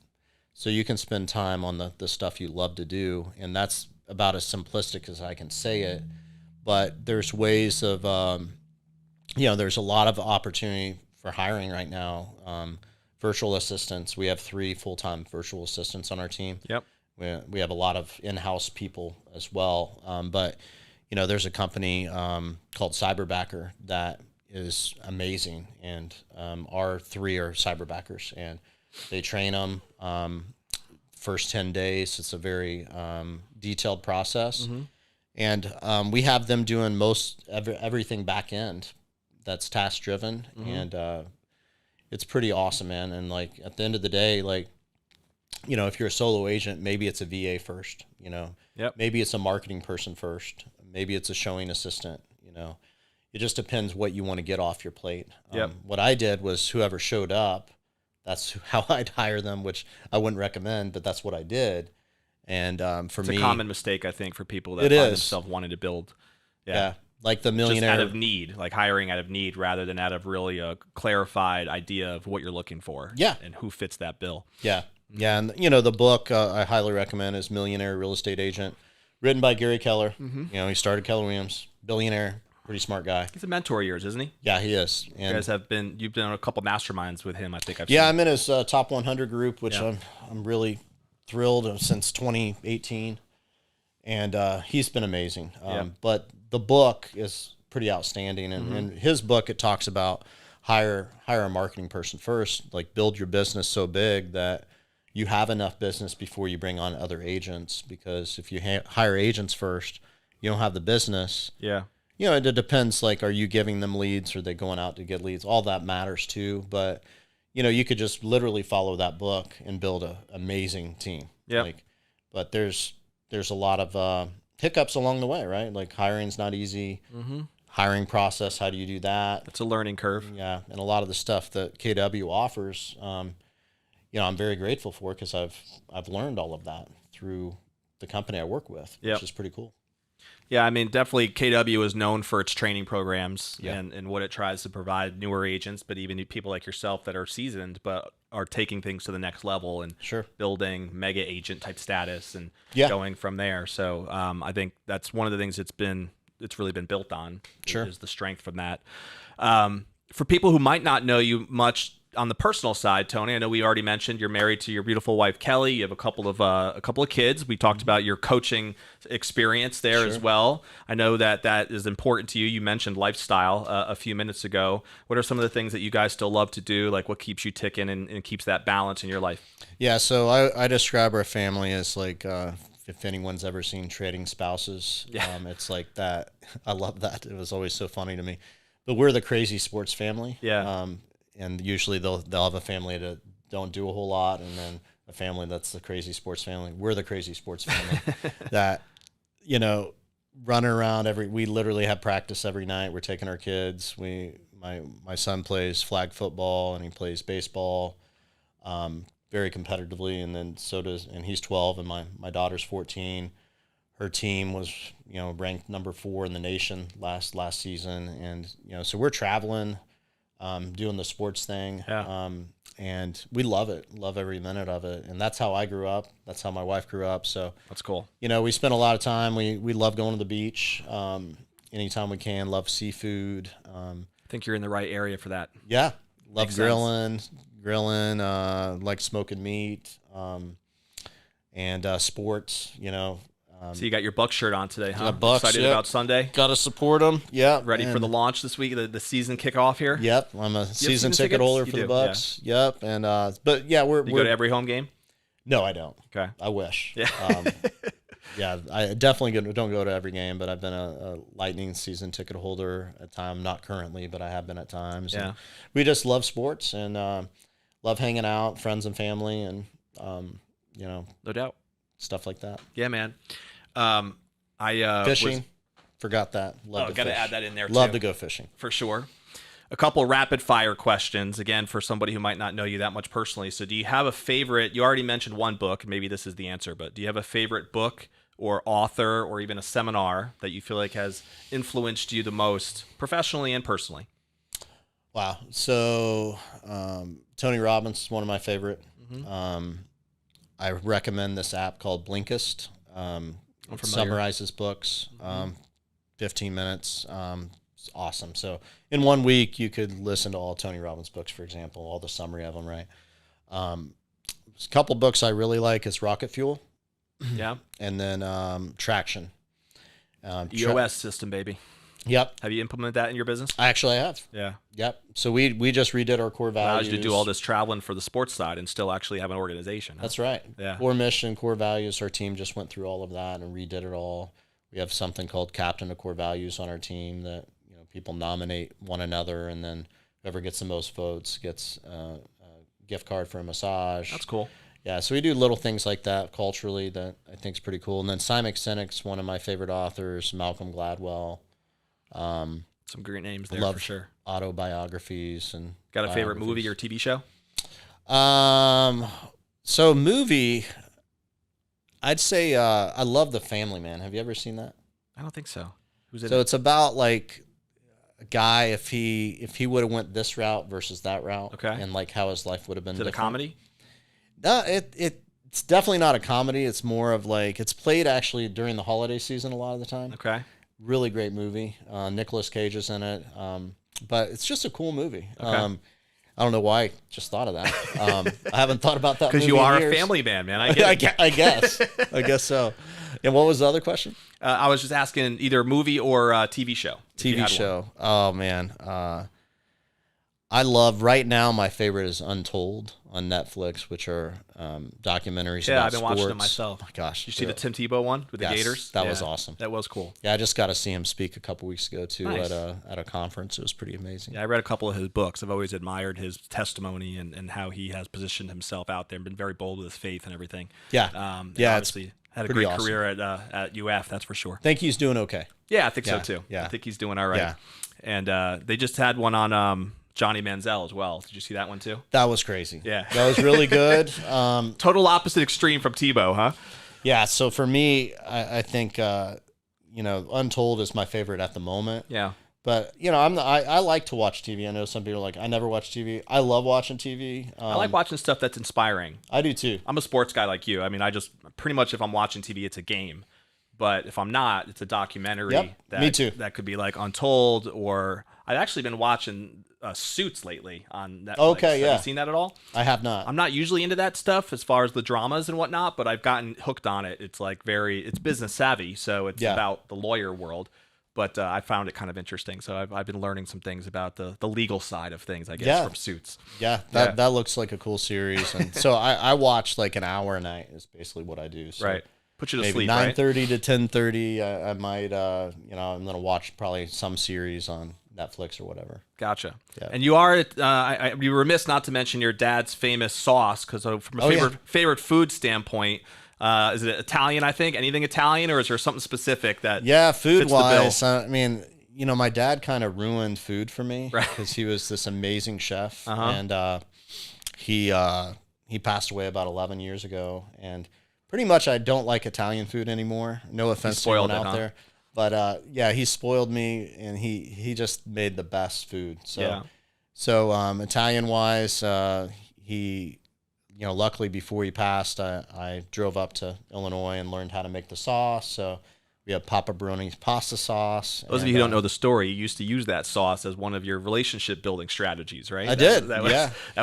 So you can spend time on the stuff you love to do, and that's about as simplistic as I can say it. But there's ways of, there's a lot of opportunity for hiring right now. Virtual assistants. We have 3 full-time virtual assistants on our team. Yep. We have a lot of in-house people as well, but there's a company called Cyberbacker that is amazing, and our 3 are cyberbackers, and they train them first 10 days. It's a very detailed process, and we have them doing everything back end that's task driven, and it's pretty awesome, man. And like at the end of the day, if you're a solo agent, maybe it's a VA first, Yep. Maybe it's a marketing person first. Maybe it's a showing assistant, It just depends what you want to get off your plate. Yep. What I did was whoever showed up, that's how I'd hire them, which I wouldn't recommend, but that's what I did. And for me... It's a common mistake, I think, for people that find themselves wanting to build. Yeah. Like the millionaire... Just out of need, like hiring out of need rather than out of really a clarified idea of what you're looking for. Yeah. And who fits that bill. Yeah. Yeah, and the book I highly recommend is Millionaire Real Estate Agent, written by Gary Keller. He started Keller Williams, billionaire, pretty smart guy. He's a mentor of yours, isn't he? Yeah, he is. And you guys you've done a couple masterminds with him, I think. I'm in his top 100 group, which I'm really thrilled since 2018, and he's been amazing. But the book is pretty outstanding, and in his book it talks about hire a marketing person first, like build your business so big that you have enough business before you bring on other agents, because if you hire agents first, you don't have the business. Yeah. It depends, like, are you giving them leads? Or are they going out to get leads? All that matters too. But, you could just literally follow that book and build an amazing team. Yeah. But there's a lot of hiccups along the way, right? Like, hiring's not easy. Hiring process, how do you do that? It's a learning curve. Yeah. And a lot of the stuff that KW offers, I'm very grateful for, because I've learned all of that through the company I work with, which is pretty cool. Yeah, I mean, definitely KW is known for its training programs Yeah. and what it tries to provide newer agents, but even people like yourself that are seasoned but are taking things to the next level and Sure. building mega agent type status and Yeah. going from there. So I think that's one of the things it's really been built on. Sure. Is the strength from that. For people who might not know you much on the personal side, Tony, I know we already mentioned you're married to your beautiful wife Kelly. You have a couple of kids. We talked about your coaching experience there as well. I know that is important to you. You mentioned lifestyle a few minutes ago. What are some of the things that you guys still love to do? Like what keeps you ticking and keeps that balance in your life? Yeah, so I describe our family as like if anyone's ever seen Trading Spouses, it's like that. I love that. It was always so funny to me. But we're the crazy sports family. Yeah. And usually they'll have a family that don't do a whole lot, and then a family that's the crazy sports family. We're the crazy sports family that, running around we literally have practice every night. We're taking our kids. My son plays flag football and he plays baseball, very competitively. And then and he's 12 and my daughter's 14. Her team was, ranked number 4 in the nation last season. And, so we're traveling, doing the sports thing. Yeah. And we love it, love every minute of it. And that's how I grew up. That's how my wife grew up. So That's cool. we spend a lot of time. We love going to the beach anytime we can, love seafood. I think you're in the right area for that. Yeah. Love Makes grilling, like smoking meat, and sports, So you got your Bucks shirt on today, huh? Bucks, Excited about Sunday? Got to support them. Yeah. Ready for the launch this week, the season kickoff here? Yep. I'm a season ticket tickets? holder You for the do, Bucks. Yeah. Yep. And but yeah, You go to every home game? No, I don't. Okay. I wish. Yeah. Yeah, I definitely don't go to every game, but I've been a Lightning season ticket holder at times. Not currently, but I have been at times. Yeah. And we just love sports and love hanging out, friends and family, and No doubt. stuff like that. Yeah, man. Fishing. Forgot that. Love to got to fish. add that in there too. Love to go fishing. For sure. A couple rapid fire questions, again, for somebody who might not know you that much personally. So do you have a favorite? You already mentioned one book. Maybe this is the answer, but do you have a favorite book or author or even a seminar that you feel like has influenced you the most professionally and personally? Wow. So Tony Robbins is one of my favorite. I recommend this app called Blinkist. It summarizes books, 15 minutes. It's awesome. So in 1 week, you could listen to all Tony Robbins books, for example, all the summary of them, right? A couple books I really like is Rocket Fuel. Yeah. And then Traction. EOS system, baby. Yep. Have you implemented that in your business? I actually have. Yeah. Yep. So we just redid our core values. Allows you to do all this traveling for the sports side and still actually have an organization. Huh? That's right. Yeah. Core mission, core values. Our team just went through all of that and redid it all. We have something called Captain of Core Values on our team that people nominate one another, and then whoever gets the most votes gets a gift card for a massage. That's cool. Yeah, so we do little things like that culturally that I think is pretty cool. And then Simon Sinek's one of my favorite authors, Malcolm Gladwell. Some great names there love for sure. Autobiographies and Got a favorite movie or TV show? So movie, I'd say I love The Family Man. Have you ever seen that? I don't think so. Who's in So it? it's about like a guy if he would have went this route versus that route, Okay. and like how his life would have been. Is it a different. comedy? No, it's definitely not a comedy. It's more of like it's played actually during the holiday season a lot of the time. Okay. Really great movie. Nicolas Cage is in it, but it's just a cool movie. Okay. I don't know why I just thought of that. I haven't thought about that Because movie you are in years. a family man, man. I get it. I guess so. And what was the other question? I was just asking either movie or TV show. if you TV had show. Oh man, I love right now. My favorite is Untold on Netflix, which are documentaries. Yeah, about I've been watching it sports. myself. Oh my gosh, Did you see the they're- Tim Tebow one with the Yes, Gators? that Yeah, was awesome. That was cool. Yeah, I just got to see him speak a couple weeks ago too Nice. at a conference. It was pretty amazing. Yeah, I read a couple of his books. I've always admired his testimony and how he has positioned himself out there and been very bold with his faith and everything. Yeah, And yeah, it's obviously had a pretty great awesome. career at UF, that's for sure. think he's doing okay. Yeah, I think so Yeah, too. yeah. I think he's doing all right. Yeah. And they just had one on Johnny Manziel as well. Did you see that one too? That was crazy. Yeah. that was really good. Total opposite extreme from Tebow, huh? Yeah, so for me, I think Untold is my favorite at the moment. Yeah. But I like to watch TV. I know some people are like, I never watch TV. I love watching TV. I like watching stuff that's inspiring. I do too. I'm a sports guy like you. I mean, I just pretty much, if I'm watching TV, it's a game. But if I'm not, it's a documentary. Yep, me too. That could be like Untold, or I've actually been watching Suits lately on Netflix. Okay, yeah. Have you seen that at all? I have not. I'm not usually into that stuff as far as the dramas and whatnot, but I've gotten hooked on it. It's like it's business savvy, so it's about the lawyer world. But I found it kind of interesting. So I've been learning some things about the legal side of things, I guess, from Suits. Yeah, that looks like a cool series. And so I watch like an hour a night is basically what I do. So right. Put you to maybe sleep, 9:30 to 10:30. I might, I'm going to watch probably some series on Netflix or whatever. Gotcha. Yeah. And you are, I'd be remiss not to mention your dad's famous sauce, because from a favorite food standpoint, is it Italian, I think? Anything Italian, or is there something specific that food-wise, I mean, my dad kind of ruined food for me because he was this amazing chef, and he passed away about 11 years ago, and pretty much I don't like Italian food anymore. No offense to anyone out there. But he spoiled me, and he just made the best food. So Italian-wise, he... luckily before he passed, I drove up to Illinois and learned how to make the sauce. So we have Papa Baroni's pasta sauce. Those of you who don't know the story, you used to use that sauce as one of your relationship building strategies, right? I did. That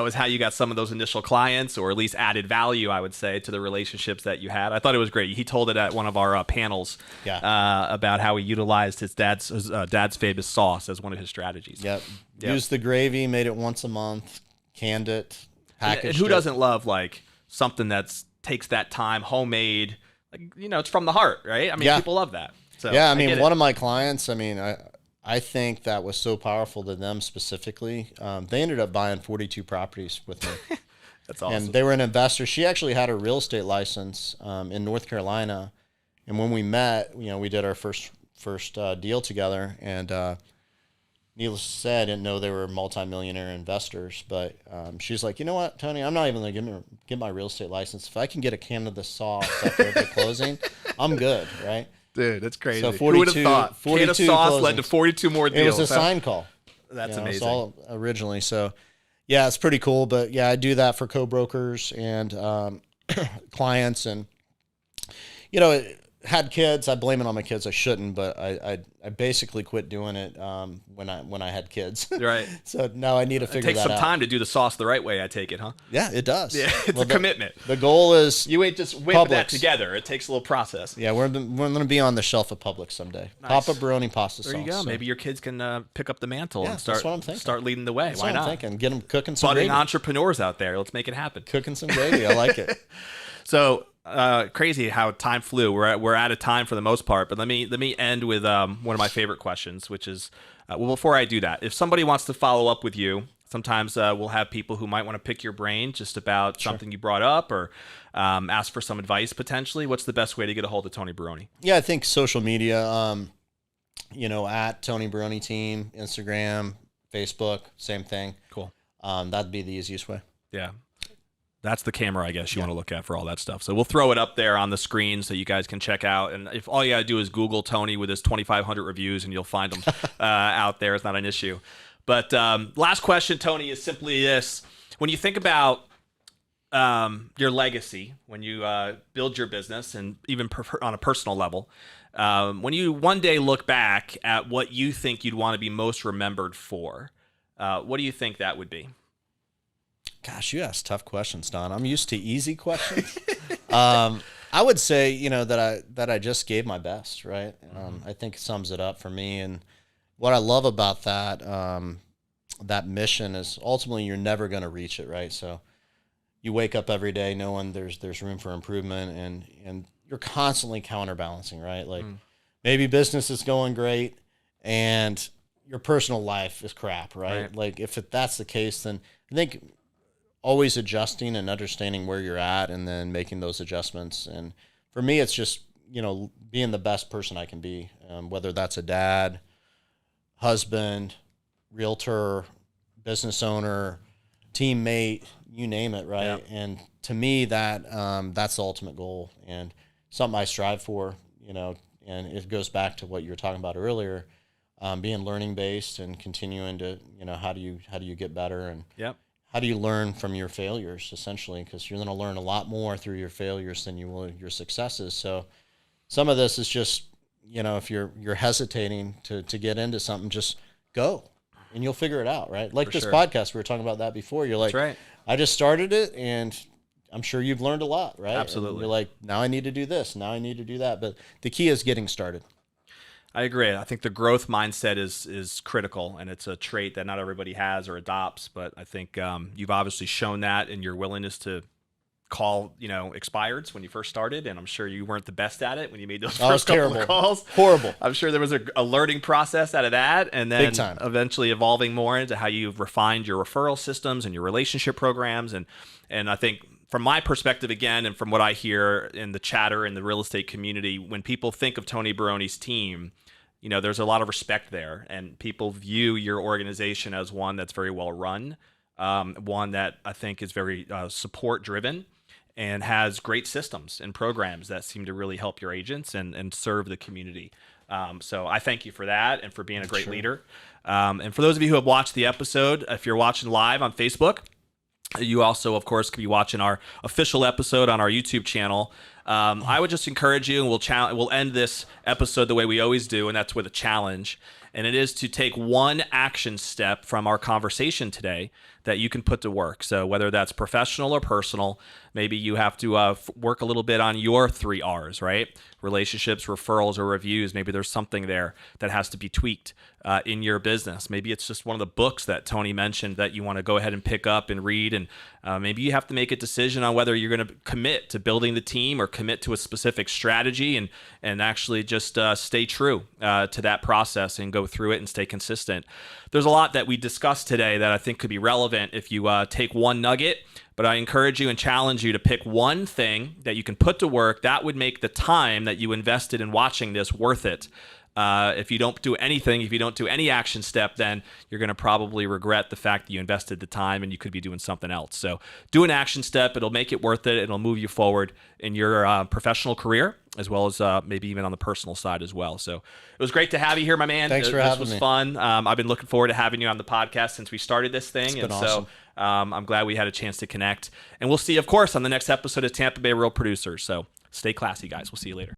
was how you got some of those initial clients, or at least added value, I would say, to the relationships that you had. I thought it was great. He told it at one of our panels about how he utilized his dad's famous sauce as one of his strategies. Yep. Used the gravy, made it once a month, canned it. And who doesn't love like something that's takes that time, homemade, like, it's from the heart, right? I mean, people love that. So I mean, one of my clients, I think that was so powerful to them specifically. They ended up buying 42 properties with me. That's awesome. And they were an investor. She actually had a real estate license in North Carolina. And when we met, we did our first deal together, and needless to say, I didn't know they were multimillionaire investors, but she's like, you know what, Tony, I'm not even going to get my real estate license. If I can get a can of the sauce after the closing, I'm good, right? Dude, that's crazy. So 42, who would have thought? 42 can of sauce closings led to 42 more deals. It was a sign call. That's amazing. It's all originally. So, it's pretty cool. But, I do that for co-brokers and clients. And, had kids. I blame it on my kids. I shouldn't, but I basically quit doing it when I had kids. Right. So now I need to figure that out. It takes some time to do the sauce the right way, I take it, huh? Yeah, it does. Yeah, it's a commitment. The goal is you ain't just whip that together. It takes a little process. Yeah, we're going to be on the shelf of Publix someday. Nice. Papa Baroni pasta sauce. There you go. So. Maybe your kids can pick up the mantle and that's what I'm thinking. Start leading the way. That's Why what not? I'm thinking. Get them cooking some budding gravy. Entrepreneurs out there. Let's make it happen. Cooking some gravy. I like it. So crazy how time flew. We're out of time for the most part, but let me end with one of my favorite questions, which is before I do that, if somebody wants to follow up with you, sometimes we'll have people who might want to pick your brain just about something you brought up, or ask for some advice potentially. What's the best way to get a hold of Tony Baroni? Yeah, I think social media, at Tony Baroni Team, Instagram, Facebook, same thing. Cool. That'd be the easiest way. Yeah. That's the camera, I guess, you want to look at for all that stuff. So we'll throw it up there on the screen so you guys can check out. And if all you got to do is Google Tony with his 2,500 reviews, and you'll find them out there. It's not an issue. But last question, Tony, is simply this. When you think about your legacy, when you build your business, and even on a personal level, when you one day look back at what you think you'd want to be most remembered for, what do you think that would be? Gosh, you ask tough questions, Don. I'm used to easy questions. I would say, that I just gave my best, right? I think it sums it up for me. And what I love about that mission is ultimately you're never going to reach it, right? So you wake up every day knowing there's room for improvement, and you're constantly counterbalancing, right? Like maybe business is going great and your personal life is crap, right? Like if that's the case, then I think always adjusting and understanding where you're at and then making those adjustments. And for me, it's just, being the best person I can be, whether that's a dad, husband, realtor, business owner, teammate, you name it, right? Yep. And to me, that's the ultimate goal and something I strive for, And it goes back to what you were talking about earlier, being learning based and continuing to, how do you get better, and how do you learn from your failures, essentially, because you're going to learn a lot more through your failures than you will your successes. So some of this is just, if you're hesitating to get into something, just go and you'll figure it out, right? Like this podcast, we were talking about that before. You're like, that's right. I just started it, and I'm sure you've learned a lot, right? Absolutely. And you're like, now I need to do this, now I need to do that. But the key is getting started. I agree. I think the growth mindset is critical, and it's a trait that not everybody has or adopts. But I think you've obviously shown that in your willingness to call, expireds when you first started, and I'm sure you weren't the best at it when you made those first couple of calls. Horrible. I'm sure there was a learning process out of that, and then Big time. Eventually evolving more into how you've refined your referral systems and your relationship programs, and I think from my perspective, again, and from what I hear in the chatter in the real estate community, when people think of Tony Baroni's team, there's a lot of respect there, and people view your organization as one that's very well run, one that I think is very support driven, and has great systems and programs that seem to really help your agents and serve the community. So I thank you for that and for being a great leader. And for those of you who have watched the episode, if you're watching live on Facebook, you also, of course, could be watching our official episode on our YouTube channel. I would just encourage you, and we'll end this episode the way we always do, and that's with a challenge. And it is to take one action step from our conversation today that you can put to work. So whether that's professional or personal, maybe you have to work a little bit on your 3 R's, right? Relationships, referrals, or reviews. Maybe there's something there that has to be tweaked in your business. Maybe it's just one of the books that Tony mentioned that you want to go ahead and pick up and read. And maybe you have to make a decision on whether you're going to commit to building the team or commit to a specific strategy and actually just stay true to that process and go through it and stay consistent. There's a lot that we discussed today that I think could be relevant if you take one nugget, but I encourage you and challenge you to pick one thing that you can put to work that would make the time that you invested in watching this worth it. If you don't do anything, if you don't do any action step, then you're going to probably regret the fact that you invested the time and you could be doing something else. So do an action step. It'll make it worth it. It'll move you forward in your professional career, as well as maybe even on the personal side as well. So it was great to have you here, my man. Thanks for having me. This was fun. I've been looking forward to having you on the podcast since we started this thing. It's been awesome. So I'm glad we had a chance to connect. And we'll see you, of course, on the next episode of Tampa Bay Real Producers. So stay classy, guys. We'll see you later.